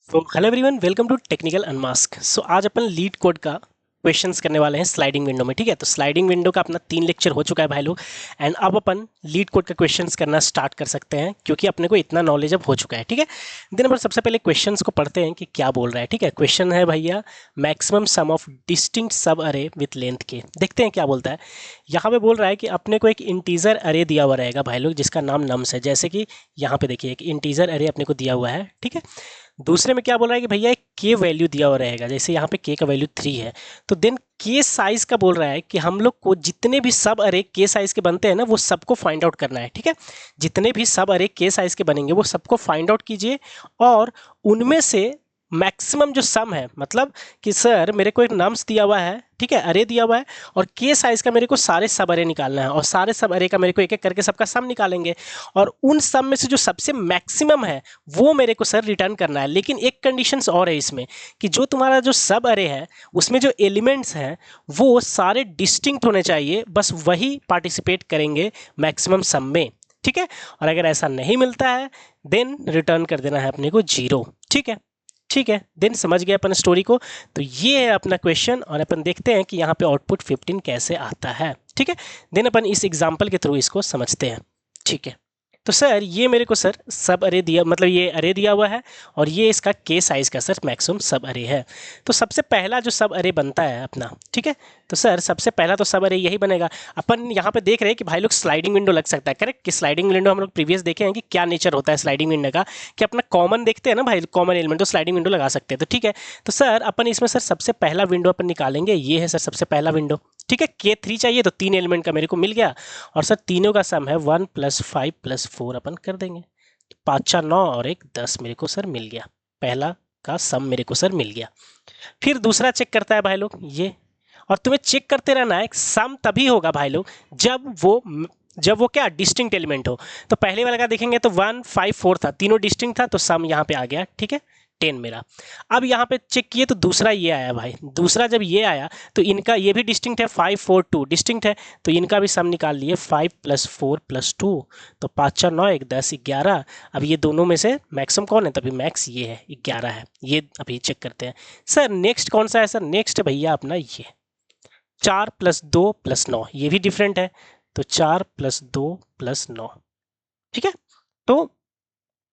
तो hello everyone, welcome to technical unmask. So आज अपन लीड कोड का क्वेश्चंस करने वाले हैं स्लाइडिंग विंडो में। ठीक है, तो स्लाइडिंग विंडो का अपना 3 लेक्चर हो चुका है भाई लोग। एंड अब अपन लीड कोड का क्वेश्चंस करना स्टार्ट कर सकते हैं क्योंकि अपने को इतना नॉलेज अब हो चुका है। ठीक है, दिन भर सबसे पहले क्वेश्चंस को पढ़ते हैं कि क्या बोल रहा है। ठीक है, क्वेश्चन है भैया, मैक्सिमम सम ऑफ डिस्टिंक्ट सब अरे विथ लेंथ के। देखते हैं क्या बोलता है। यहाँ पे बोल रहा है कि अपने को एक इंटीजर अरे दिया हुआ रहेगा भाई लोग, जिसका नाम नम्स है। जैसे कि यहाँ पे देखिए एक इंटीजर अरे अपने को दिया हुआ है। ठीक है, दूसरे में क्या बोल रहा है कि भैया एक के वैल्यू दिया हुआ रहेगा। जैसे यहाँ पे के का वैल्यू 3 है, तो देन के साइज का बोल रहा है कि हम लोग को जितने भी सब अरे के साइज के बनते हैं ना, वो सबको फाइंड आउट करना है। ठीक है, जितने भी सब अरे के साइज के बनेंगे वो सबको फाइंड आउट कीजिए और उनमें से मैक्सिमम जो सम है, मतलब कि सर मेरे को एक नम्स दिया हुआ है, ठीक है, अरे दिया हुआ है, और के साइज का मेरे को सारे सब अरे निकालना है, और सारे सब अरे का मेरे को एक एक करके सबका सम निकालेंगे, और उन सब में से जो सबसे मैक्सिमम है वो मेरे को सर रिटर्न करना है। लेकिन एक कंडीशंस और है इसमें कि जो तुम्हारा जो सब अरे है उसमें जो एलिमेंट्स हैं वो सारे डिस्टिंक्ट होने चाहिए, बस वही पार्टिसिपेट करेंगे मैक्सिमम सम में। ठीक है, और अगर ऐसा नहीं मिलता है देन रिटर्न कर देना है अपने को 0। ठीक है, ठीक है, देन समझ गए अपन स्टोरी को। तो ये है अपना क्वेश्चन और अपन देखते हैं कि यहाँ पे आउटपुट 15 कैसे आता है। ठीक है, देन अपन इस एग्जाम्पल के थ्रू इसको समझते हैं। ठीक है, तो सर ये मेरे को सर सब अरे दिया, मतलब ये अरे दिया हुआ है और ये इसका के साइज का सर मैक्सिमम सब अरे है। तो सबसे पहला जो सब अरे बनता है अपना, ठीक है, तो सर सबसे पहला तो सब अरे यही बनेगा। अपन यहाँ पे देख रहे हैं कि भाई लोग स्लाइडिंग विंडो लग सकता है, करेक्ट, कि स्लाइडिंग विंडो हम लोग प्रीवियस देखे हैं कि क्या नेचर होता है स्लाइडिंग विंडो का, कि अपना कॉमन देखते हैं ना भाई, कॉमन एलिमेंट तो स्लाइडिंग विंडो लगा सकते हैं। तो ठीक है, तो सर अपन इसमें सर सबसे पहला विंडो अपन निकालेंगे, ये है सर सबसे पहला विंडो। ठीक है, के 3 चाहिए तो 3 एलिमेंट का मेरे को मिल गया, और सर तीनों का सम है 1 + 5 + 4 अपन कर देंगे। 5 4 9 और 1 10 मेरे को सर मिल गया, पहला का सम मेरे को सर मिल गया। फिर दूसरा चेक करता है भाई लोग ये, और तुम्हें चेक करते रहना है, सम तभी होगा भाई लोग जब वो क्या डिस्टिंक्ट एलिमेंट हो। तो पहले वाला का देखेंगे तो 1 5 4 था, तीनों डिस्टिंक्ट था, तो सम यहाँ पे आ गया। ठीक है, 10 मेरा। अब यहाँ पे चेक किए तो दूसरा ये आया भाई, दूसरा जब ये आया तो इनका ये भी डिस्टिंक्ट है, 5 4 2 डिस्टिंक्ट है, तो इनका भी सम निकाल लिए 5 + 4 + 2, तो 5 4 9 1 10 11। अब ये दोनों में से मैक्सिमम कौन है, तभी मैक्स ये है 11 है, ये अभी चेक करते हैं। सर नेक्स्ट कौन सा है, सर नेक्स्ट भैया अपना ये 4 + 2 + 9, ये भी डिफरेंट है, तो 4 + 2 + 9। ठीक है, तो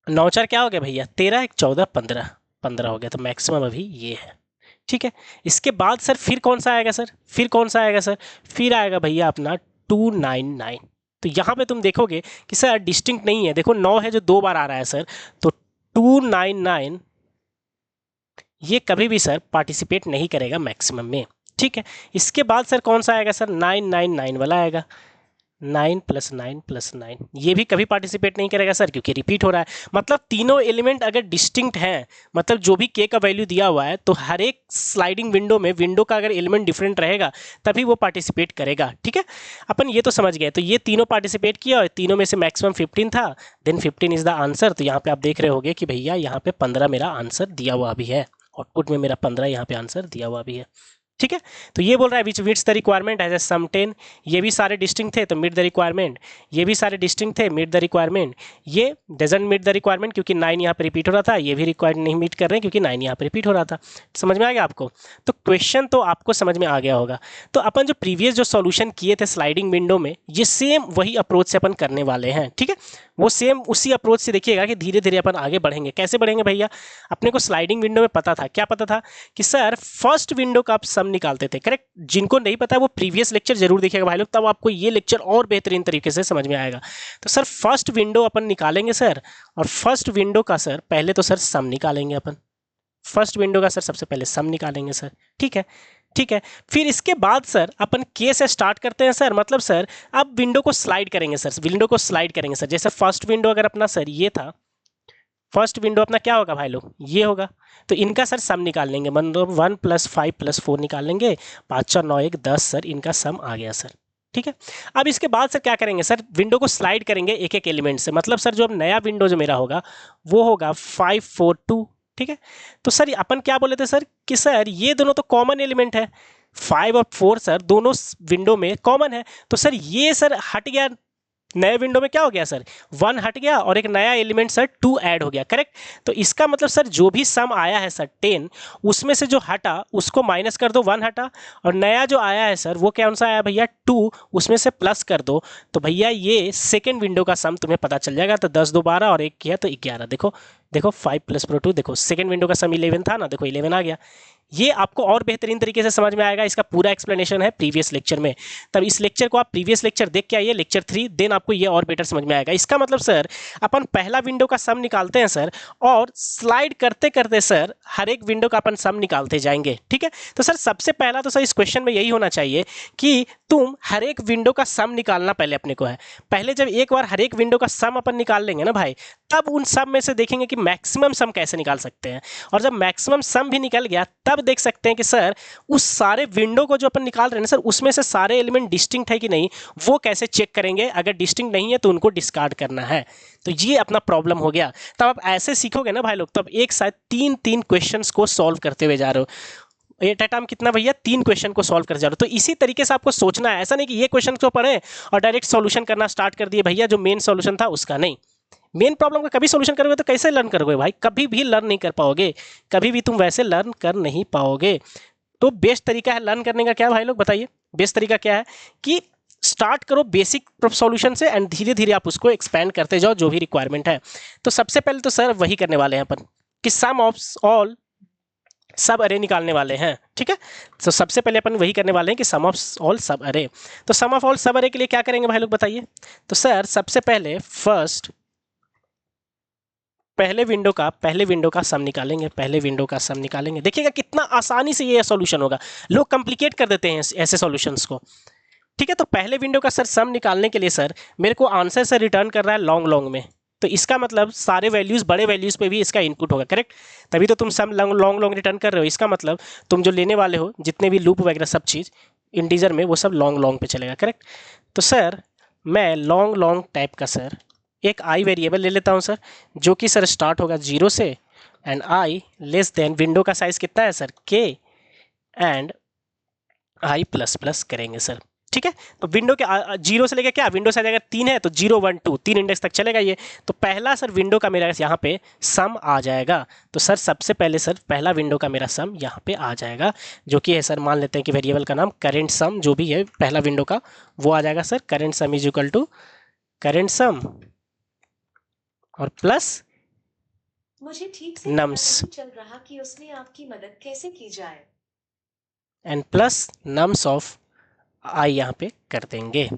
9 4 क्या हो गया भैया, 13 1 14 15 15 हो गया, तो मैक्सिमम अभी ये है। ठीक है, इसके बाद सर फिर कौन सा आएगा सर, फिर कौन सा आएगा सर, फिर आएगा भैया अपना 299। तो यहाँ पे तुम देखोगे कि सर डिस्टिंक्ट नहीं है, देखो 9 है जो 2 बार आ रहा है सर, तो 299 ये कभी भी सर पार्टिसिपेट नहीं करेगा मैक्सिमम में। ठीक है, इसके बाद सर कौन सा आएगा सर, 999 वाला आएगा, 9 + 9 + 9, ये भी कभी पार्टिसिपेट नहीं करेगा सर क्योंकि रिपीट हो रहा है। मतलब तीनों एलिमेंट अगर डिस्टिंक्ट हैं, मतलब जो भी के का वैल्यू दिया हुआ है, तो हर एक स्लाइडिंग विंडो में विंडो का अगर एलिमेंट डिफरेंट रहेगा तभी वो पार्टिसिपेट करेगा। ठीक है, अपन ये तो समझ गए। तो ये तीनों पार्टिसिपेट किया और तीनों में से मैक्सिमम 15 था, देन 15 इज द आंसर। तो यहाँ पे आप देख रहे होगे कि भैया यहाँ पे 15 मेरा आंसर दिया हुआ भी है, आउटपुट में मेरा 15 यहाँ पे आंसर दिया हुआ भी है। ठीक है, तो ये बोल रहा है which meets the requirement as a sum 10, ये भी सारे डिस्टिंक्ट थे तो मीट द रिक्वायरमेंट, ये भी सारे डिस्टिंक्ट थे मीट द रिक्वायरमेंट, ये डजंट मीट द रिक्वायरमेंट क्योंकि 9 यहाँ पे रिपीट हो रहा था, ये भी रिक्वायरमेंट नहीं मीट कर रहे हैं क्योंकि 9 यहाँ पे रिपीट हो रहा था। समझ में आ गया आपको, तो क्वेश्चन तो आपको समझ में आ गया होगा। तो अपन जो प्रीवियस जो सॉल्यूशन किए थे स्लाइडिंग विंडो में, ये सेम वही अप्रोच से अपन करने वाले हैं। ठीक है, वो सेम उसी अप्रोच से देखिएगा कि धीरे धीरे अपन आगे बढ़ेंगे। कैसे बढ़ेंगे भैया, अपने को स्लाइडिंग विंडो में पता था, क्या पता था कि सर फर्स्ट विंडो का आप सम निकालते थे, करेक्ट। जिनको नहीं पता वो प्रीवियस लेक्चर जरूर देखिएगा भाई लोग, तब आपको ये लेक्चर और बेहतरीन तरीके से समझ में आएगा। तो सर फर्स्ट विंडो अपन निकालेंगे सर, और फर्स्ट विंडो का सर पहले तो सर सम निकालेंगे अपन, फर्स्ट विंडो का सर सबसे पहले सम निकालेंगे सर। ठीक है, ठीक है, फिर इसके बाद सर अपन के से स्टार्ट करते हैं सर, मतलब सर अब विंडो को स्लाइड करेंगे सर, विंडो को स्लाइड करेंगे सर। जैसे फर्स्ट विंडो अगर अपना सर ये था, फर्स्ट विंडो अपना क्या होगा भाई लोग, ये होगा, तो इनका सर सम निकाल लेंगे, मतलब 1 + 5 + 4 निकाल लेंगे, 5 4 9 1 10 सर, इनका सम आ गया सर। ठीक है, अब इसके बाद सर क्या करेंगे सर, विंडो को स्लाइड करेंगे एक एक एलिमेंट से, मतलब सर जो अब नया विंडो जो मेरा होगा वो होगा 5 4 2। ठीक है, तो सर अपन क्या बोले थे सर कि सर ये दोनों तो कॉमन एलिमेंट है, 5 और 4 सर दोनों विंडो में कॉमन है, तो सर ये सर हट गया नए विंडो में क्या हो गया सर, 1 हट गया और एक नया एलिमेंट सर 2 ऐड हो गया, करेक्ट। तो इसका मतलब सर जो भी सम आया है सर 10, उसमें से जो हटा उसको माइनस कर दो, 1 हटा, और नया जो आया है सर वो कौन सा आया भैया, 2, उसमें से प्लस कर दो, तो भैया ये सेकेंड विंडो का सम तुम्हें पता चल जाएगा। तो 10 2 12 और 1 किया तो 11। देखो देखो 5 + 2, देखो सेकेंड विंडो का सम 11 था ना, देखो 11 आ गया। ये आपको और बेहतरीन तरीके से समझ में आएगा, इसका पूरा एक्सप्लेनेशन है प्रीवियस लेक्चर में। तब इस लेक्चर को आप प्रीवियस लेक्चर देख के आइए, लेक्चर 3, देन आपको ये और बेटर समझ में आएगा। इसका मतलब सर अपन पहला विंडो का सम निकालते हैं सर, और स्लाइड करते करते सर हर एक विंडो का अपन सम निकालते जाएंगे, ठीक है। तो सर सबसे पहला तो सर इस क्वेश्चन में यही होना चाहिए कि तुम हर एक विंडो का सम निकालना पहले अपने को है। पहले जब एक बार हर एक विंडो का सम अपन निकाल लेंगे ना भाई, तब उन सब में से देखेंगे कि मैक्सिमम सम कैसे निकाल सकते हैं। और जब मैक्सिमम सम भी निकल गया तब देख सकते हैं कि सर उस सारे विंडो को जो अपन निकाल रहे हैं ना सर, उसमें से सारे एलिमेंट डिस्टिंक्ट है कि नहीं, वो कैसे चेक करेंगे। अगर डिस्टिंक्ट नहीं है तो उनको डिस्कार्ड करना है। तो ये अपना प्रॉब्लम हो गया। तब आप ऐसे सीखोगे ना भाई लोग, तब एक साथ 3 क्वेश्चंस को सॉल्व करते हुए जा रहे हो। एट अ टाइम कितना भैया, 3 क्वेश्चन को सॉल्व कर जा रहे हो। तो इसी तरीके से आपको सोचना है, ऐसा नहीं कि ये क्वेश्चन को पढ़े और डायरेक्ट सॉल्यूशन करना स्टार्ट कर दिए भैया, जो मेन सॉल्यूशन था उसका नहीं। मेन प्रॉब्लम का कभी सॉल्यूशन करोगे तो कैसे लर्न करोगे भाई, कभी भी लर्न नहीं कर पाओगे, कभी भी तुम वैसे लर्न कर नहीं पाओगे। तो बेस्ट तरीका है लर्न करने का क्या भाई लोग बताइए, बेस्ट तरीका क्या है कि स्टार्ट करो बेसिक सॉल्यूशन से एंड धीरे धीरे आप उसको एक्सपेंड करते जाओ जो भी रिक्वायरमेंट है। तो सबसे पहले तो सर वही करने वाले हैं अपन कि सम ऑफ ऑल सब अरे निकालने वाले हैं, ठीक है। तो सबसे पहले अपन वही करने वाले हैं कि सम ऑफ ऑल सब अरे। तो सम ऑफ ऑल सब अरे के लिए क्या करेंगे भाई लोग बताइए। तो सर सबसे पहले फर्स्ट पहले विंडो का सम निकालेंगे, पहले विंडो का सम निकालेंगे। देखिएगा कितना आसानी से ये सॉल्यूशन होगा। लोग कॉम्प्लिकेट कर देते हैं ऐसे सॉल्यूशंस को, ठीक है। तो पहले विंडो का सर सम निकालने के लिए सर मेरे को आंसर से रिटर्न कर रहा है लॉन्ग लॉन्ग में, तो इसका मतलब सारे वैल्यूज बड़े वैल्यूज पे भी इसका इनपुट होगा, करेक्ट। तभी तो तुम सम लॉन्ग लॉन्ग रिटर्न कर रहे हो। इसका मतलब तुम जो लेने वाले हो जितने भी लूप वगैरह सब चीज़ इंटीजर में, वो सब लॉन्ग लॉन्ग पे चलेगा, करेक्ट। तो सर मैं लॉन्ग लॉन्ग टाइप का सर एक आई वेरिएबल ले लेता हूँ सर, जो कि सर स्टार्ट होगा 0 से and I less than window का साइज कितना है सर के एंड आई प्लस प्लस करेंगे सर, ठीक है। तो विंडो के 0 से लेकर क्या, विंडो साइज अगर 3 है तो 0 1 2 3 इंडेक्स तक चलेगा ये। तो पहला सर विंडो का मेरा यहाँ पे सम आ जाएगा। तो सर सबसे पहले सर पहला विंडो का मेरा सम यहाँ पे आ जाएगा, जो कि है सर मान लेते हैं कि वेरिएबल का नाम करेंट सम जो भी है पहला विंडो का वो आ जाएगा sir. Current sum is equal to current sum और प्लस मुझे ठीक से नम्स चल रहा कि उसमें आपकी मदद कैसे की जाए एंड प्लस नम्स ऑफ आई यहाँ पे कर देंगे,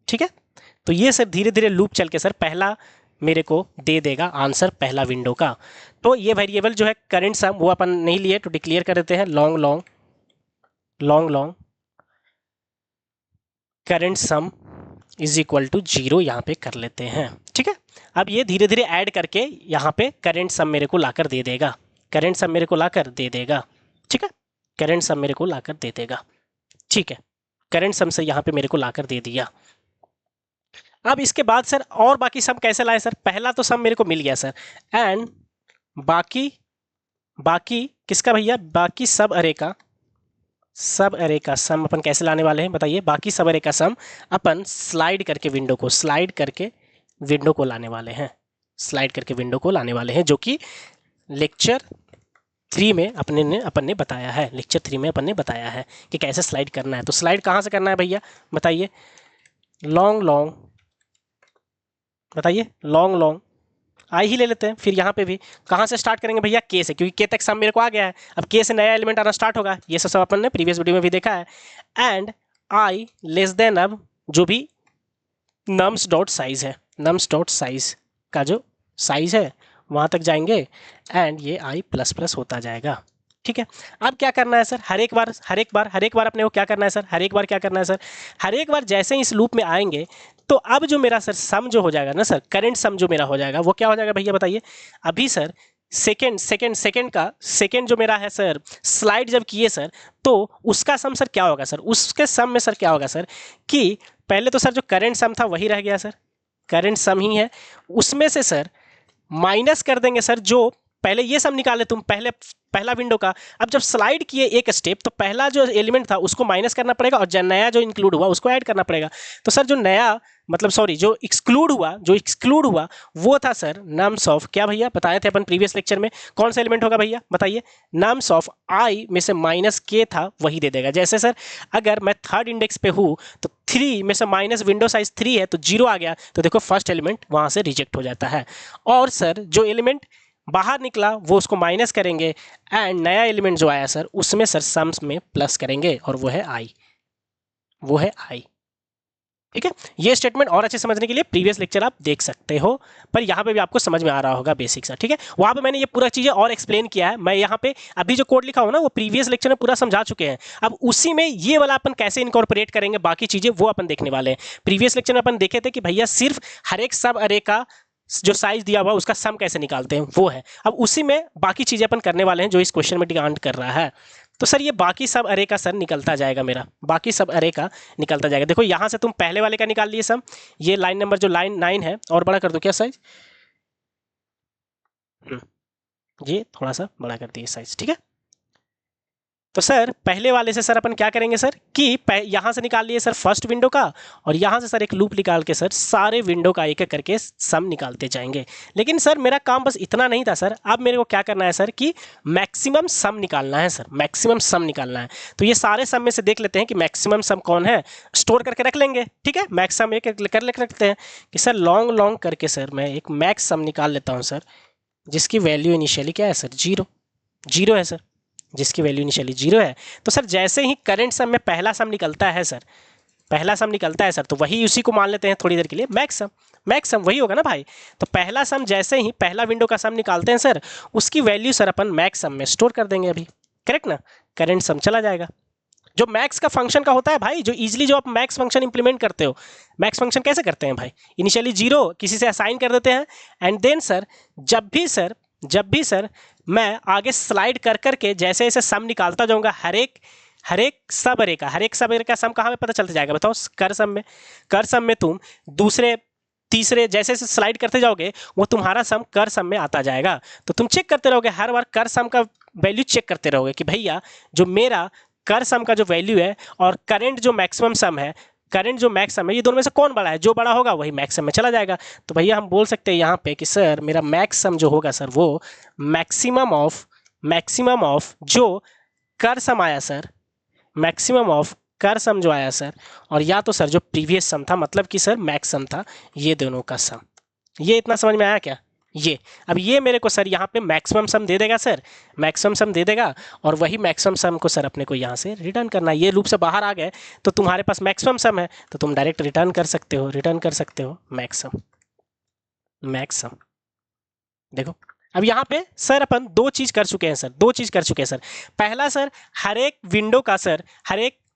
ठीक है। तो ये सर धीरे धीरे लूप चल के सर पहला मेरे को दे देगा आंसर पहला विंडो का। तो ये वेरिएबल जो है करेंट सम वो अपन नहीं लिए तो डिक्लेयर कर देते हैं long long current sum is equal to 0 यहाँ पे कर लेते हैं, ठीक है। अब ये धीरे धीरे ऐड करके यहाँ पे करेंट सम मेरे को लाकर दे देगा, करेंट सम मेरे को लाकर दे देगा, ठीक है। करेंट सम मेरे को लाकर दे देगा, ठीक है। करेंट सम से यहाँ पे मेरे को लाकर दे दिया। अब इसके बाद सर और बाकी सम कैसे लाए सर, पहला तो सम मेरे को मिल गया सर एंड बाकी किसका भैया, बाकी सब अरे का सम अपन कैसे लाने वाले हैं बताइए। बाकी सब अरे का सम अपन स्लाइड करके विंडो को लाने वाले हैं, स्लाइड करके विंडो को लाने वाले हैं, जो कि लेक्चर 3 में अपन ने बताया है, लेक्चर 3 में अपन ने बताया है कि कैसे स्लाइड करना है। तो स्लाइड कहाँ से करना है भैया बताइए, लॉन्ग बताइए, लॉन्ग आई ही ले लेते हैं। फिर यहाँ पे भी कहाँ से स्टार्ट करेंगे भैया, के से, क्योंकि के तक सम मेरे को आ गया है। अब के से नया एलिमेंट आना स्टार्ट होगा, ये सब अपन ने प्रीवियस वीडियो में भी देखा है। एंड आई लेस देन अब जो भी नम्स डॉट साइज है, नम्स डॉट साइज का जो साइज है वहाँ तक जाएंगे एंड ये आई प्लस प्लस होता जाएगा, ठीक है। अब क्या करना है सर, हर एक बार अपने को क्या करना है सर, हर एक बार जैसे ही इस लूप में आएंगे तो अब जो मेरा सर सम जो हो जाएगा ना सर, करेंट सम जो मेरा हो जाएगा वो क्या हो जाएगा भैया बताइए। अभी सर सेकेंड जो मेरा है सर स्लाइड जब किए सर, तो उसका सम सर क्या होगा सर, उसके सम में सर क्या होगा सर कि पहले तो सर जो करेंट सम था वही रह गया सर, करेंट सम ही है, उसमें से सर माइनस कर देंगे सर जो पहले ये सम निकाले तुम, पहले पहला विंडो का। अब जब स्लाइड किए एक स्टेप, तो पहला जो एलिमेंट था उसको माइनस करना पड़ेगा और नया जो इंक्लूड हुआ उसको ऐड करना पड़ेगा। तो सर जो नया मतलब सॉरी जो एक्सक्लूड हुआ वो था सर नम्स ऑफ, क्या भैया बताए थे अपन प्रीवियस लेक्चर में, कौन सा एलिमेंट होगा भैया बताइए, नम्स ऑफ आई में से माइनस के था वही दे देगा। जैसे सर अगर मैं थर्ड इंडेक्स पे हूँ तो 3 में से माइनस विंडो साइज 3 है तो 0 आ गया, तो देखो फर्स्ट एलिमेंट वहां से रिजेक्ट हो जाता है। और सर जो एलिमेंट बाहर निकला वो उसको माइनस करेंगे एंड नया एलिमेंट जो आया सर उसमें सर सम्स में प्लस करेंगे और वो है आई, वो है आई। ठीक है, ये स्टेटमेंट और अच्छे समझने के लिए प्रीवियस लेक्चर आप देख सकते हो, पर यहाँ पे भी आपको समझ में आ रहा होगा बेसिक सा। ठीक है, वहाँ पे मैंने ये पूरा चीज़ें और एक्सप्लेन किया है। मैं यहाँ पे अभी जो कोड लिखा हूँ ना वो प्रीवियस लेक्चर में पूरा समझा चुके हैं। अब उसी में ये वाला अपन कैसे इनकॉर्पोरेट करेंगे बाकी चीज़ें वो अपन देखने वाले हैं। प्रीवियस लेक्चर में अपन देखे थे कि भैया सिर्फ हर एक सब अरे का जो साइज दिया हुआ उसका सम कैसे निकालते हैं वो है। अब उसी में बाकी चीज़ें अपन करने वाले हैं जो इस क्वेश्चन में डिमांड कर रहा है। तो सर ये बाकी सब अरे का सर निकलता जाएगा, मेरा बाकी सब अरे का निकलता जाएगा। देखो यहाँ से तुम पहले वाले का निकाल लिए सम, ये लाइन नंबर जो लाइन 9 है, और बड़ा कर दो क्या साइज, ये थोड़ा सा बड़ा कर दिए साइज। ठीक है, तो सर पहले वाले से सर अपन क्या करेंगे सर कि यहाँ से निकाल लिए सर फर्स्ट विंडो का, और यहाँ से सर एक लूप निकाल के सर सारे विंडो का एक एक करके सम निकालते जाएंगे। लेकिन सर मेरा काम बस इतना नहीं था सर, अब मेरे को क्या करना है सर कि मैक्सिमम सम निकालना है सर, मैक्सिमम सम निकालना है। तो ये सारे सम में से देख लेते हैं कि मैक्सिमम सम कौन है, स्टोर करके रख लेंगे। ठीक है, मैक्स सम एक कर रखते हैं कि सर लॉन्ग करके सर मैं एक मैक्स सम निकाल लेता हूँ सर, जिसकी वैल्यू इनिशियली क्या है सर, जीरो है सर, जिसकी वैल्यू इनिशियली 0 है। तो सर जैसे ही करंट सम में पहला सम निकलता है सर, पहला सम निकलता है सर, तो वही उसी को मान लेते हैं थोड़ी देर के लिए मैक्स सम वही होगा ना भाई। तो पहला सम जैसे ही पहला विंडो का सम निकालते हैं सर, उसकी वैल्यू सर अपन मैक्स सम में स्टोर कर देंगे अभी, करेक्ट ना, करंट सम चला जाएगा। जो मैक्स का फंक्शन का होता है भाई, जो इजीली जो आप मैक्स फंक्शन इंप्लीमेंट करते हो, मैक्स फंक्शन कैसे करते हैं भाई, इनिशियली 0 किसी से असाइन कर देते हैं एंड देन सर जब भी सर मैं आगे स्लाइड कर करके जैसे जैसे सम निकालता जाऊंगा, हर एक सब अरे का सम कहाँ पे पता चलता जाएगा बताओ, कर सम में तुम दूसरे तीसरे जैसे जैसे स्लाइड करते जाओगे वो तुम्हारा सम कर सम में आता जाएगा। तो तुम चेक करते रहोगे, हर बार कर सम का वैल्यू चेक करते रहोगे कि भैया जो मेरा कर सम का जो वैल्यू है और करंट जो मैक्सिमम सम है, करंट जो मैक्स सम है, ये दोनों में से कौन बड़ा है, जो बड़ा होगा वही मैक्स सम में चला जाएगा। तो भैया हम बोल सकते हैं यहाँ पे कि सर मेरा मैक्स सम जो होगा सर वो मैक्सिमम ऑफ जो कर सम आया सर, मैक्सिमम ऑफ कर सम जो आया सर, और या तो सर जो प्रीवियस सम था मतलब कि सर मैक्स सम था, ये दोनों का सम। ये इतना समझ में आया क्या, ये अब ये मेरे को सर यहाँ पे मैक्सिमम सम दे देगा सर, मैक्सिमम सम दे देगा, और वही मैक्सिमम सम को सर अपने को यहाँ से रिटर्न करना है। ये लूप से बाहर आ गए तो तुम्हारे पास मैक्सिमम सम है तो तुम डायरेक्ट रिटर्न कर सकते हो मैक्सिमम। देखो अब यहाँ पे सर अपन दो चीज कर चुके हैं सर। पहला सर हर एक विंडो का सर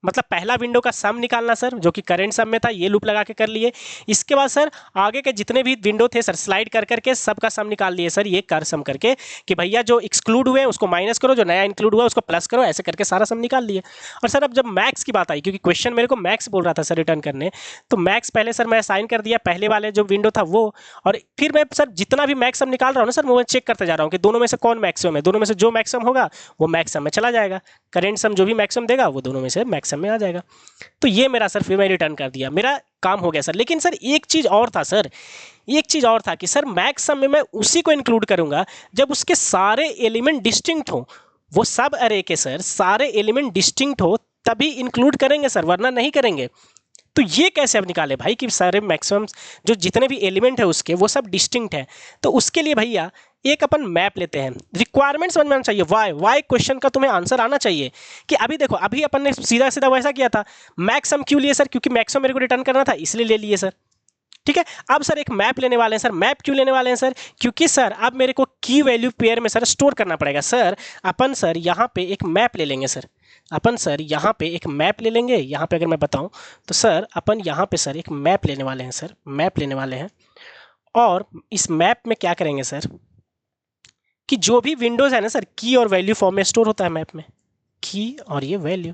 मतलब पहला विंडो का सम निकालना सर, जो कि करंट सम में था, ये लूप लगा के कर लिए। इसके बाद सर आगे के जितने भी विंडो थे सर स्लाइड कर करके सबका सम निकाल लिए सर, ये कर सम करके कि भैया जो एक्सक्लूड हुए उसको माइनस करो, जो नया इंक्लूड हुआ उसको प्लस करो, ऐसे करके सारा सम निकाल लिए। और सर अब जब मैक्स की बात आई, क्योंकि क्वेश्चन मेरे को मैक्स बोल रहा था सर रिटर्न करने, तो मैक्स पहले सर मैं असाइन कर दिया पहले वाले जो विंडो था वो, और फिर मैं सर जितना भी मैक्स सम निकाल रहा हूँ ना सर, मैं चेक करते जा रहा हूँ कि दोनों में से कौन मैक्सिमम है, दोनों में से जो मैक्सिमम होगा वो मैक्सिमम में चला जाएगा, करंट सम जो भी मैक्सिमम देगा वो दोनों में से मैक्सिमम में आ जाएगा। तो ये मेरा सर फिर मैं रिटर्न कर दिया, मेरा काम हो गया सर। लेकिन सर एक चीज और था कि सर मैक्स सम में मैं उसी को इंक्लूड करूंगा जब उसके सारे एलिमेंट डिस्टिंक्ट हो, वो सब अरे के सर सारे एलिमेंट डिस्टिंक्ट हो तभी इंक्लूड करेंगे सर, वरना नहीं करेंगे। तो ये कैसे अब निकाले भाई कि सारे मैक्सिमम जो जितने भी एलिमेंट है उसके वो सब डिस्टिंक्ट है। तो उसके लिए भैया एक अपन मैप लेते हैं, रिक्वायरमेंट समझ में आना चाहिए, वाई क्वेश्चन का तुम्हें आंसर आना चाहिए कि अभी देखो अभी अपन ने सीधा सीधा वैसा किया था, मैक्सिमम क्यों लिए सर, क्योंकि मैक्सिमम मेरे को रिटर्न करना था इसलिए ले लिए सर। ठीक है, अब सर एक मैप लेने वाले हैं सर, मैप क्यों लेने वाले हैं सर, क्योंकि सर अब मेरे को की वैल्यू पेयर में सर स्टोर करना पड़ेगा सर। अपन सर यहाँ पे एक मैप ले लेंगे सर, यहाँ पे अगर मैं बताऊं तो सर अपन यहाँ पे सर एक मैप लेने वाले हैं और इस मैप में क्या करेंगे सर कि जो भी विंडोज है ना सर, की और वैल्यू फॉर्म में स्टोर होता है मैप में, की और ये वैल्यू।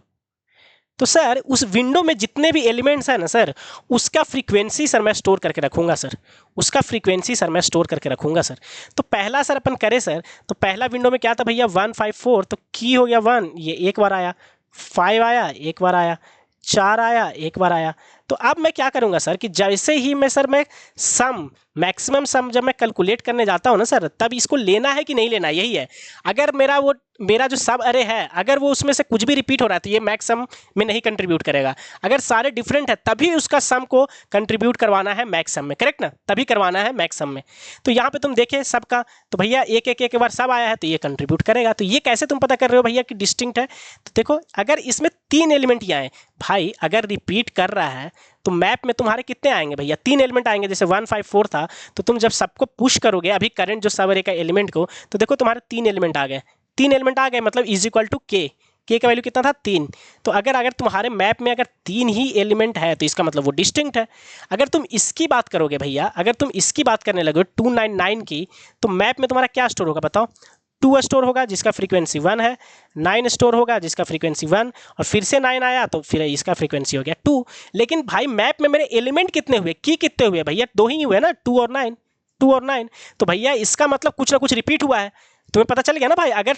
तो सर उस विंडो में जितने भी एलिमेंट्स हैं ना सर, उसका फ्रीक्वेंसी सर मैं स्टोर करके रखूँगा सर, उसका फ्रीक्वेंसी सर मैं स्टोर करके रखूँगा सर। तो पहला सर अपन करें सर, तो पहला विंडो में क्या था भैया 154, तो की हो गया 1, ये एक बार आया, 5 आया एक बार आया, 4 आया एक बार आया। तो अब मैं क्या करूंगा सर कि जैसे ही मैं सम मैक्सिमम सम जब मैं कैलकुलेट करने जाता हूं ना सर, तब इसको लेना है कि नहीं लेना, यही है। अगर मेरा जो सब अरे है, अगर वो उसमें से कुछ भी रिपीट हो रहा है तो ये मैक्स सम में नहीं कंट्रीब्यूट करेगा। अगर सारे डिफरेंट है तभी उसका सम को कंट्रीब्यूट करवाना है मैक्स सम में, करेक्ट ना, तभी करवाना है मैक्स सम में। तो यहाँ पे तुम देखे सबका, तो भैया एक बार सब आया है तो ये कंट्रीब्यूट करेगा। तो ये कैसे तुम पता कर रहे हो भैया कि डिस्टिंक्ट है? तो देखो अगर इसमें 3 एलिमेंट ही आए भाई, अगर रिपीट कर रहा है तो मैप में तुम्हारे कितने आएंगे भैया? 3 एलिमेंट आएंगे। जैसे 154 था तो तुम जब सबको पुश करोगे अभी करंट जो सब अरे का एलिमेंट को, तो देखो तुम्हारे 3 एलिमेंट आ गए, 3 एलिमेंट आ गए, मतलब इज इक्वल टू के का वैल्यू कितना था 3। तो अगर तुम्हारे मैप में अगर 3 ही एलिमेंट है तो इसका मतलब वो डिस्टिंक्ट है। अगर तुम इसकी बात करोगे भैया, अगर तुम इसकी बात करने लगे 299 की, तो मैप में तुम्हारा क्या स्टोर होगा बताओ? 2 स्टोर होगा जिसका फ्रीक्वेंसी 1 है, 9 स्टोर होगा जिसका फ्रीक्वेंसी 1, और फिर से 9 आया तो फिर इसका फ्रीक्वेंसी हो गया 2। लेकिन भाई मैप में मेरे एलिमेंट कितने हुए, की कितने हुए भैया? 2 ही हुए ना, 2 और 9, 2 और 9। तो भैया इसका मतलब कुछ ना कुछ रिपीट हुआ है। तुम्हें पता चल गया ना भाई, अगर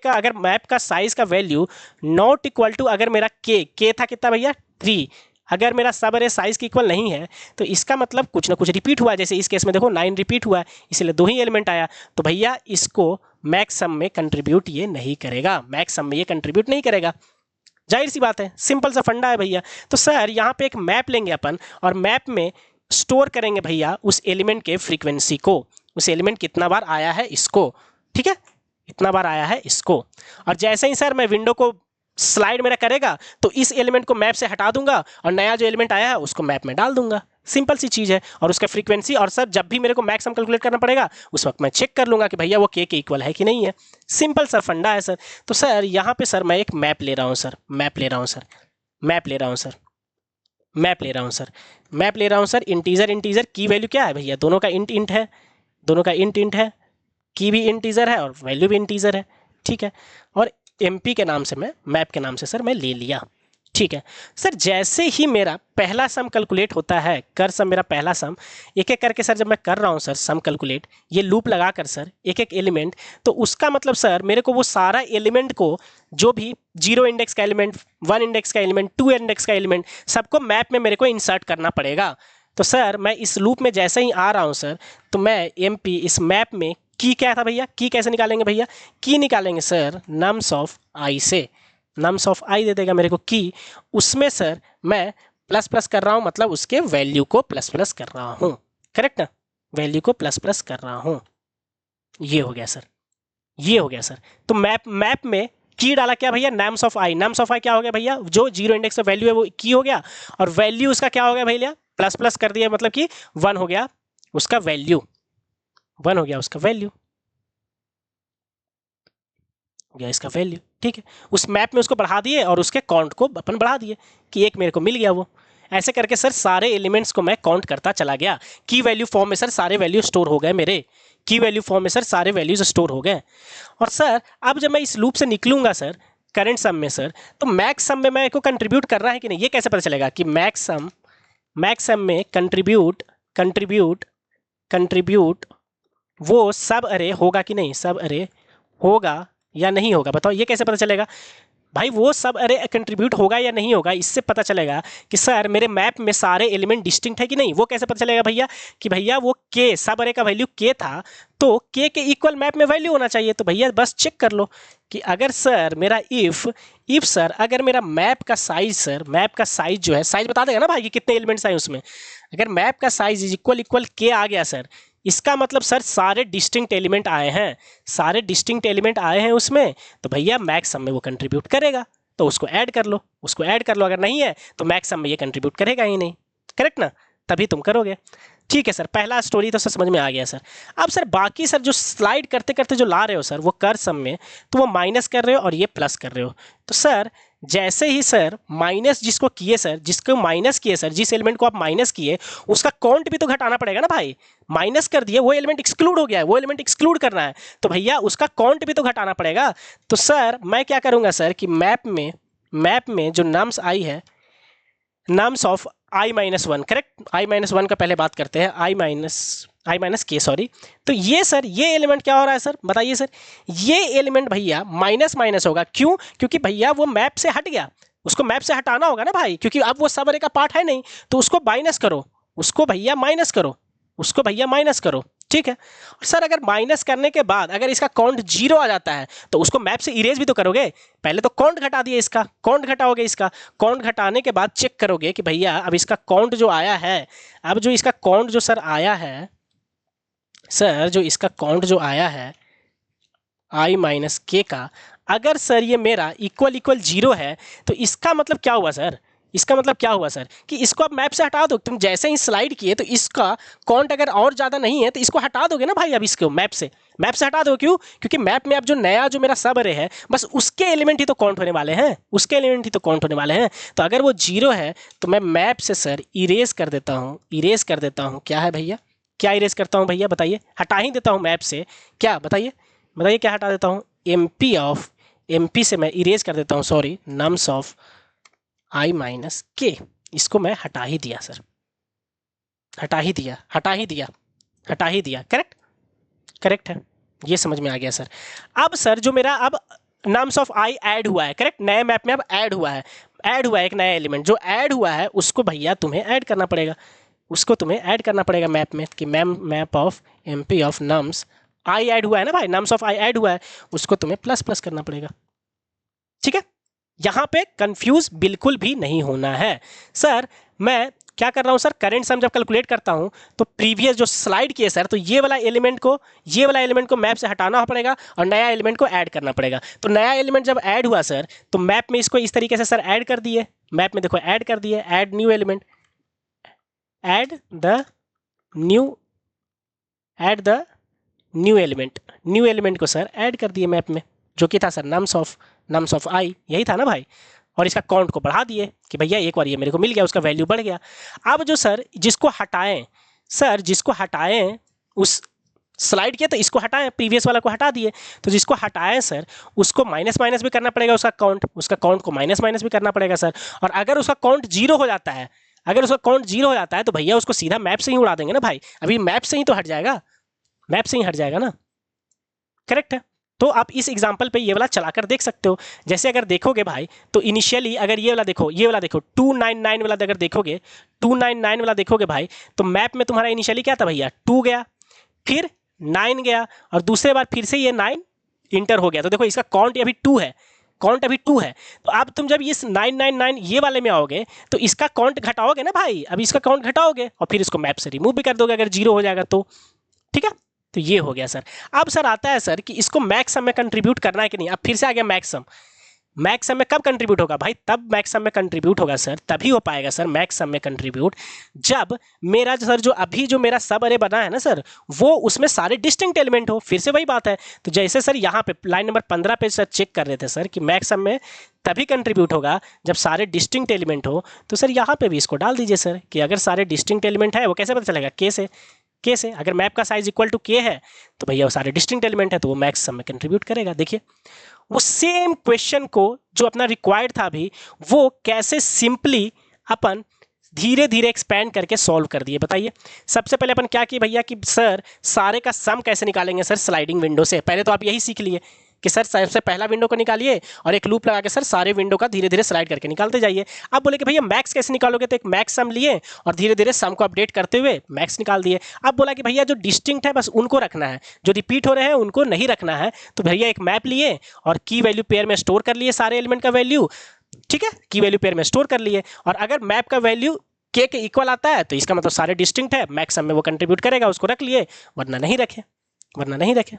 अगर मैप का साइज का वैल्यू नॉट इक्वल टू, अगर मेरा के था कितना भैया 3, अगर मेरा सब अरे साइज के इक्वल नहीं है तो इसका मतलब कुछ ना कुछ रिपीट हुआ है। जैसे इस केस में देखो 9 रिपीट हुआ है, इसलिए 2 ही एलिमेंट आया। तो भैया इसको मैक्स सम में कंट्रीब्यूट ये नहीं करेगा, मैक्स सम में ये कंट्रीब्यूट नहीं करेगा। जाहिर सी बात है, सिंपल सा फंडा है भैया। तो सर यहाँ पे एक मैप लेंगे अपन, और मैप में स्टोर करेंगे भैया उस एलिमेंट के फ्रीक्वेंसी को, उस एलिमेंट कितना बार आया है इसको, ठीक है, इतना बार आया है इसको। और जैसे ही सर मैं विंडो को स्लाइड मेरा करेगा तो इस एलिमेंट को मैप से हटा दूंगा और नया जो एलिमेंट आया है उसको मैप में डाल दूंगा। सिंपल सी चीज़ है। और उसका फ्रीक्वेंसी, और सर जब भी मेरे को मैक्स सम कैलकुलेट करना पड़ेगा उस वक्त मैं चेक कर लूंगा कि भैया वो के इक्वल है कि नहीं है। सिंपल सा फंडा है सर। तो सर यहाँ पे सर मैं एक मैप ले रहा हूँ सर, मैप ले रहा हूँ सर, मैप ले रहा हूँ सर, मैप ले रहा हूँ सर, मैप ले रहा हूँ सर। इंटीजर की वैल्यू क्या है भैया? दोनों का इंट है, दोनों का इंट है, की भी इंटीजर है और वैल्यू भी इंटीजर है, ठीक है। और एमपी के नाम से मैं, मैप के नाम से सर मैं ले लिया, ठीक है। सर जैसे ही मेरा पहला सम कैलकुलेट होता है, कर सम मेरा पहला सम, एक एक करके सर जब मैं कर रहा हूँ सर सम कैलकुलेट, ये लूप लगा कर सर एक एक एलिमेंट, तो उसका मतलब सर मेरे को वो सारा एलिमेंट को, जो भी 0 इंडेक्स का एलिमेंट, 1 इंडेक्स का एलिमेंट, 2 इंडेक्स का एलिमेंट, सबको मैप में मेरे को इंसर्ट करना पड़ेगा। तो सर मैं इस लूप में जैसे ही आ रहा हूँ सर, तो मैं एमपी इस मैप में की क्या था भैया? की कैसे निकालेंगे भैया? की निकालेंगे सर नम्स ऑफ आई से, नम्स ऑफ आई दे देगा मेरे को की, उसमें सर मैं प्लस प्लस कर रहा हूँ, मतलब उसके वैल्यू को प्लस प्लस कर रहा हूँ, करेक्ट ना, वैल्यू को प्लस प्लस कर रहा हूँ। ये हो गया सर, ये हो गया सर। तो मैप में की डाला क्या भैया? Nums of I, nums of I क्या हो गया भैया? जो 0 इंडेक्स का वैल्यू है वो की हो गया, और वैल्यू उसका क्या हो गया भैया? प्लस प्लस कर दिया, मतलब कि 1 हो गया उसका वैल्यू, 1 हो गया उसका वैल्यू, गया इसका वैल्यू, ठीक है। उस मैप में उसको बढ़ा दिए और उसके काउंट को अपन बढ़ा दिए कि एक मेरे को मिल गया वो। ऐसे करके सर सारे एलिमेंट्स को मैं काउंट करता चला गया। की वैल्यू फॉर्म में सर सारे वैल्यू स्टोर हो गए मेरे, की वैल्यू फॉर्म में सर सारे वैल्यूज स्टोर हो गए। और सर अब जब मैं इस लूप से निकलूंगा सर करंट सम में सर, तो मैक्स सम में मैं को कंट्रीब्यूट कर रहा है कि नहीं, ये कैसे पता चलेगा कि मैक्स सम में कंट्रीब्यूट वो सब अरे होगा कि नहीं, सब अरे होगा या नहीं होगा? बताओ ये कैसे पता चलेगा भाई? वो सब अरे कंट्रीब्यूट होगा या नहीं होगा, इससे पता चलेगा कि सर मेरे मैप में सारे एलिमेंट डिस्टिंक्ट है कि नहीं। वो कैसे पता चलेगा भैया? कि भैया वो के, सब अरे का वैल्यू के था, तो के इक्वल मैप में वैल्यू होना चाहिए। तो भैया बस चेक कर लो कि अगर सर मेरा इफ सर अगर मेरा मैप का साइज, सर मैप का साइज जो है, साइज बता देगा ना भाई कि कितने एलिमेंट्स आए उसमें। अगर मैप का साइज इक्वल के आ गया सर, इसका मतलब सर सारे डिस्टिंक्ट एलिमेंट आए हैं, सारे डिस्टिंक्ट एलिमेंट आए हैं उसमें, तो भैया मैक्स सम में वो कंट्रीब्यूट करेगा। तो उसको ऐड कर लो, उसको ऐड कर लो। अगर नहीं है तो मैक्स सम में ये कंट्रीब्यूट करेगा ही नहीं, करेक्ट ना, तभी तुम करोगे। ठीक है सर, पहला स्टोरी तो सर समझ में आ गया सर। अब सर बाकी सर जो स्लाइड करते करते जो ला रहे हो सर, वो कर सम में, तो वो माइनस कर रहे हो और ये प्लस कर रहे हो। तो सर जैसे ही सर माइनस जिसको किए सर, जिसको माइनस किए सर, जिस एलिमेंट को आप माइनस किए उसका काउंट भी तो घटाना पड़ेगा ना भाई। माइनस कर दिए, वो एलिमेंट एक्सक्लूड हो गया है, वो एलिमेंट एक्सक्लूड करना है, तो भैया उसका काउंट भी तो घटाना पड़ेगा। तो सर मैं क्या करूंगा सर कि मैप मैप में जो नम्स आई है, nums of i-1, correct, i-1 का पहले बात करते हैं, i-k सॉरी। तो ये सर ये एलिमेंट क्या हो रहा है सर, बताइए सर, ये एलिमेंट भैया माइनस माइनस होगा, क्यों? क्योंकि भैया वो मैप से हट गया, उसको मैप से हटाना होगा ना भाई, क्योंकि अब वो सब अरे का पार्ट है नहीं, तो उसको माइनस करो, उसको भैया माइनस करो, उसको भैया माइनस करो, ठीक है। और सर अगर माइनस करने के बाद अगर इसका काउंट 0 आ जाता है तो उसको मैप से इरेज भी तो करोगे, पहले तो काउंट घटा दिए, इसका काउंट घटाओगे, इसका काउंट घटाने के बाद चेक करोगे कि भैया अब इसका काउंट जो आया है, अब जो इसका काउंट जो सर आया है, सर जो इसका काउंट जो आया है i-k का, अगर सर ये मेरा इक्वल इक्वल 0 है तो इसका मतलब क्या हुआ सर, इसका मतलब क्या हुआ सर कि इसको आप मैप से हटा दो, तुम जैसे ही स्लाइड किए तो इसका काउंट अगर और ज़्यादा नहीं है तो इसको हटा दोगे ना भाई, अब इसको मैप से हटा दो, क्यों? क्योंकि मैप में अब जो नया जो मेरा सब अरे है बस उसके एलिमेंट ही तो काउंट होने वाले हैं, उसके एलिमेंट ही तो काउंट होने वाले हैं। तो अगर वो 0 है तो मैं मैप से सर इरेज कर देता हूँ, इरेज कर देता हूँ, क्या है भैया, क्या इरेज करता हूँ भैया बताइए, हटा ही देता हूँ मैप से, क्या बताइए, बताइए क्या हटा देता हूँ, MP से मैं इरेज कर देता हूँ, सॉरी, नम्स ऑफ i-k, इसको मैं हटा ही दिया सर, हटा ही दिया, हटा ही दिया, हटा ही दिया, करेक्ट, करेक्ट है, ये समझ में आ गया सर। अब सर जो मेरा अब नम्स ऑफ i ऐड हुआ है, करेक्ट, नए मैप में अब ऐड हुआ है, ऐड हुआ है एक नया एलिमेंट, जो ऐड हुआ है उसको भैया तुम्हें ऐड करना पड़ेगा, उसको तुम्हें ऐड करना पड़ेगा मैप में, कि map of MP of nums i add हुआ है ना भाई, नम्स ऑफ i ऐड हुआ है, उसको तुम्हें प्लस प्लस करना पड़ेगा, ठीक है। यहां पे कंफ्यूज बिल्कुल भी नहीं होना है। सर मैं क्या कर रहा हूं सर, करंट सम जब कैलकुलेट करता हूं तो प्रीवियस जो स्लाइड किए सर, तो ये वाला एलिमेंट को मैप से हटाना पड़ेगा और नया एलिमेंट को ऐड करना पड़ेगा। तो नया एलिमेंट जब ऐड हुआ सर तो मैप में इसको इस तरीके से सर ऐड कर दिए, मैप में देखो ऐड कर दिए, add new element, add the new element को सर ऐड कर दिए मैप में, जो कि था सर नम्स ऑफ i, यही था ना भाई, और इसका काउंट को बढ़ा दिए कि भैया एक बार ये मेरे को मिल गया, उसका वैल्यू बढ़ गया। अब जो सर जिसको हटाएं, सर जिसको हटाएं उस स्लाइड किया तो इसको हटाएं, प्रीवियस वाला को हटा दिए, तो जिसको हटाएं सर उसको माइनस माइनस भी करना पड़ेगा, उसका काउंट को माइनस माइनस भी करना पड़ेगा सर। और अगर उसका काउंट 0 हो जाता है, अगर उसका काउंट 0 हो जाता है तो भैया उसको सीधा मैप से ही उड़ा देंगे ना भाई, अभी मैप से ही तो हट जाएगा, मैप से ही हट जाएगा ना, करेक्ट है। तो आप इस एग्जांपल पे ये वाला चलाकर देख सकते हो। जैसे अगर देखोगे भाई तो इनिशियली अगर ये वाला देखो 299 वाला अगर देखोगे, 299 वाला देखोगे भाई, तो मैप में तुम्हारा इनिशियली क्या था भैया, 2 गया, फिर 9 गया, और दूसरे बार फिर से ये 9 इंटर हो गया। तो देखो इसका काउंट अभी 2 है, काउंट अभी 2 है। तो अब तुम जब इस 999 ये वाले में आओगे तो इसका काउंट घटाओगे ना भाई, अब इसका काउंट घटाओगे और फिर इसको मैप से रिमूव भी कर दोगे अगर 0 हो जाएगा तो, ठीक है। तो ये हो गया सर। अब सर आता है सर कि इसको मैक्स सम में कंट्रीब्यूट करना है कि नहीं। अब फिर से आ गया मैक्स सम। मैक्स सम में कब कंट्रीब्यूट होगा भाई, तब मैक्स सम में कंट्रीब्यूट होगा सर, तभी हो पाएगा सर मैक्स सम में कंट्रीब्यूट जब मेरा सर जो अभी जो मेरा सब अरे बना है ना सर, वो उसमें सारे डिस्टिंक्ट एलिमेंट हो। फिर से वही बात है। तो जैसे सर यहाँ पे लाइन नंबर 15 पे सर चेक कर रहे थे सर कि मैक्स सम में तभी कंट्रीब्यूट होगा जब सारे डिस्टिंक्ट एलिमेंट हो। तो सर यहाँ पे भी इसको डाल दीजिए सर कि अगर सारे डिस्टिंक्ट एलिमेंट है, वो कैसे पता चलेगा, के से अगर मैप का साइज इक्वल टू के है तो भैया वो सारे डिस्टिंक्ट एलिमेंट है तो वो मैक्स सम में कंट्रीब्यूट करेगा। देखिए वो सेम क्वेश्चन को जो अपना रिक्वायर्ड था अभी, वो कैसे सिंपली अपन धीरे धीरे एक्सपैंड करके सॉल्व कर दिए। बताइए सबसे पहले अपन क्या किए भैया कि सर सारे का सम कैसे निकालेंगे सर स्लाइडिंग विंडो से। पहले तो आप यही सीख लिए कि सर सबसे पहला विंडो को निकालिए और एक लूप लगा के सर सारे विंडो का धीरे धीरे स्लाइड करके निकालते जाइए। अब बोले कि भैया मैक्स कैसे निकालोगे, तो एक मैक्स सम लिए और धीरे धीरे सम को अपडेट करते हुए मैक्स निकाल दिए। अब बोला कि भैया जो डिस्टिंक्ट है बस उनको रखना है, जो रिपीट हो रहे हैं उनको नहीं रखना है। तो भैया एक मैप लिए और की वैल्यू पेयर में स्टोर कर लिए सारे एलिमेंट का वैल्यू, ठीक है, की वैल्यू पेयर में स्टोर कर लिए। और अगर मैप का वैल्यू के इक्वल आता है तो इसका मतलब सारे डिस्टिंक्ट है, मैक्स सम में वो कंट्रीब्यूट करेगा, उसको रख लिए, वरना नहीं रखे।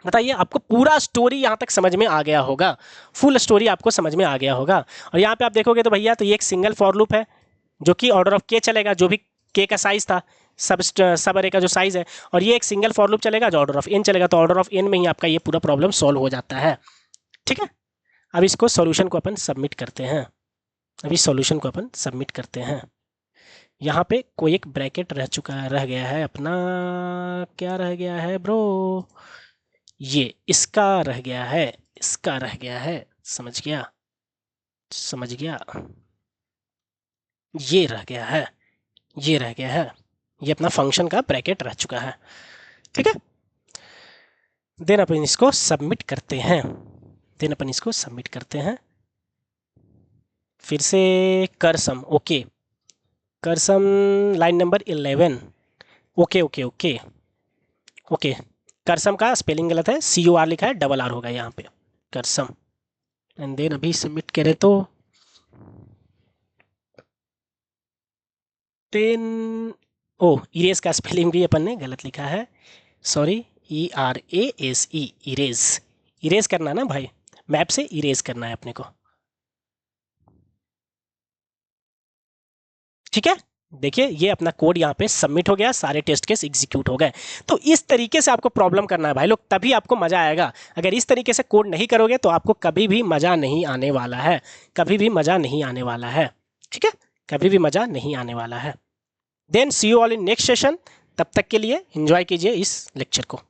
बताइए आपको पूरा स्टोरी यहाँ तक समझ में आ गया होगा, फुल स्टोरी आपको समझ में आ गया होगा। और यहाँ पे आप देखोगे तो भैया तो ये एक सिंगल फॉर लूप है जो कि ऑर्डर ऑफ के चलेगा, जो भी के का साइज था सब अरे का जो साइज है, और ये एक सिंगल फॉर लूप चलेगा जो ऑर्डर ऑफ एन चलेगा। तो ऑर्डर ऑफ एन में ही आपका ये पूरा प्रॉब्लम सॉल्व हो जाता है, ठीक है। अब इसको सॉल्यूशन को अपन सबमिट करते हैं। यहाँ पे कोई एक ब्रैकेट रह गया है अपना, क्या रह गया है ब्रो, ये इसका रह गया है। समझ गया, समझ गया। ये रह गया है, ये रह गया है, ये अपना फंक्शन का ब्रैकेट रह चुका है। ठीक है, देन अपन इसको सबमिट करते हैं, देन अपन इसको सबमिट करते हैं। फिर से कर sum, okay, cur sum line number 11। Okay okay okay okay, cur sum का स्पेलिंग गलत है, COR लिखा है, डबल R होगा यहाँ पे, करसम। एंड देन अभी सबमिट करें तो 10, ओ इरेज का स्पेलिंग भी अपन ने गलत लिखा है, सॉरी, ERASE, इरेज, इरेज करना ना भाई, मैप से इरेज करना है अपने को। ठीक है, देखिए ये अपना कोड यहाँ पे सबमिट हो गया, सारे टेस्ट केस एग्जीक्यूट हो गए। तो इस तरीके से आपको प्रॉब्लम करना है भाई लोग, तभी आपको मजा आएगा। अगर इस तरीके से कोड नहीं करोगे तो आपको कभी भी मजा नहीं आने वाला है, कभी भी मजा नहीं आने वाला है। ठीक है, कभी भी मजा नहीं आने वाला है। Then see you all in next session, तब तक के लिए एंजॉय कीजिए इस लेक्चर को।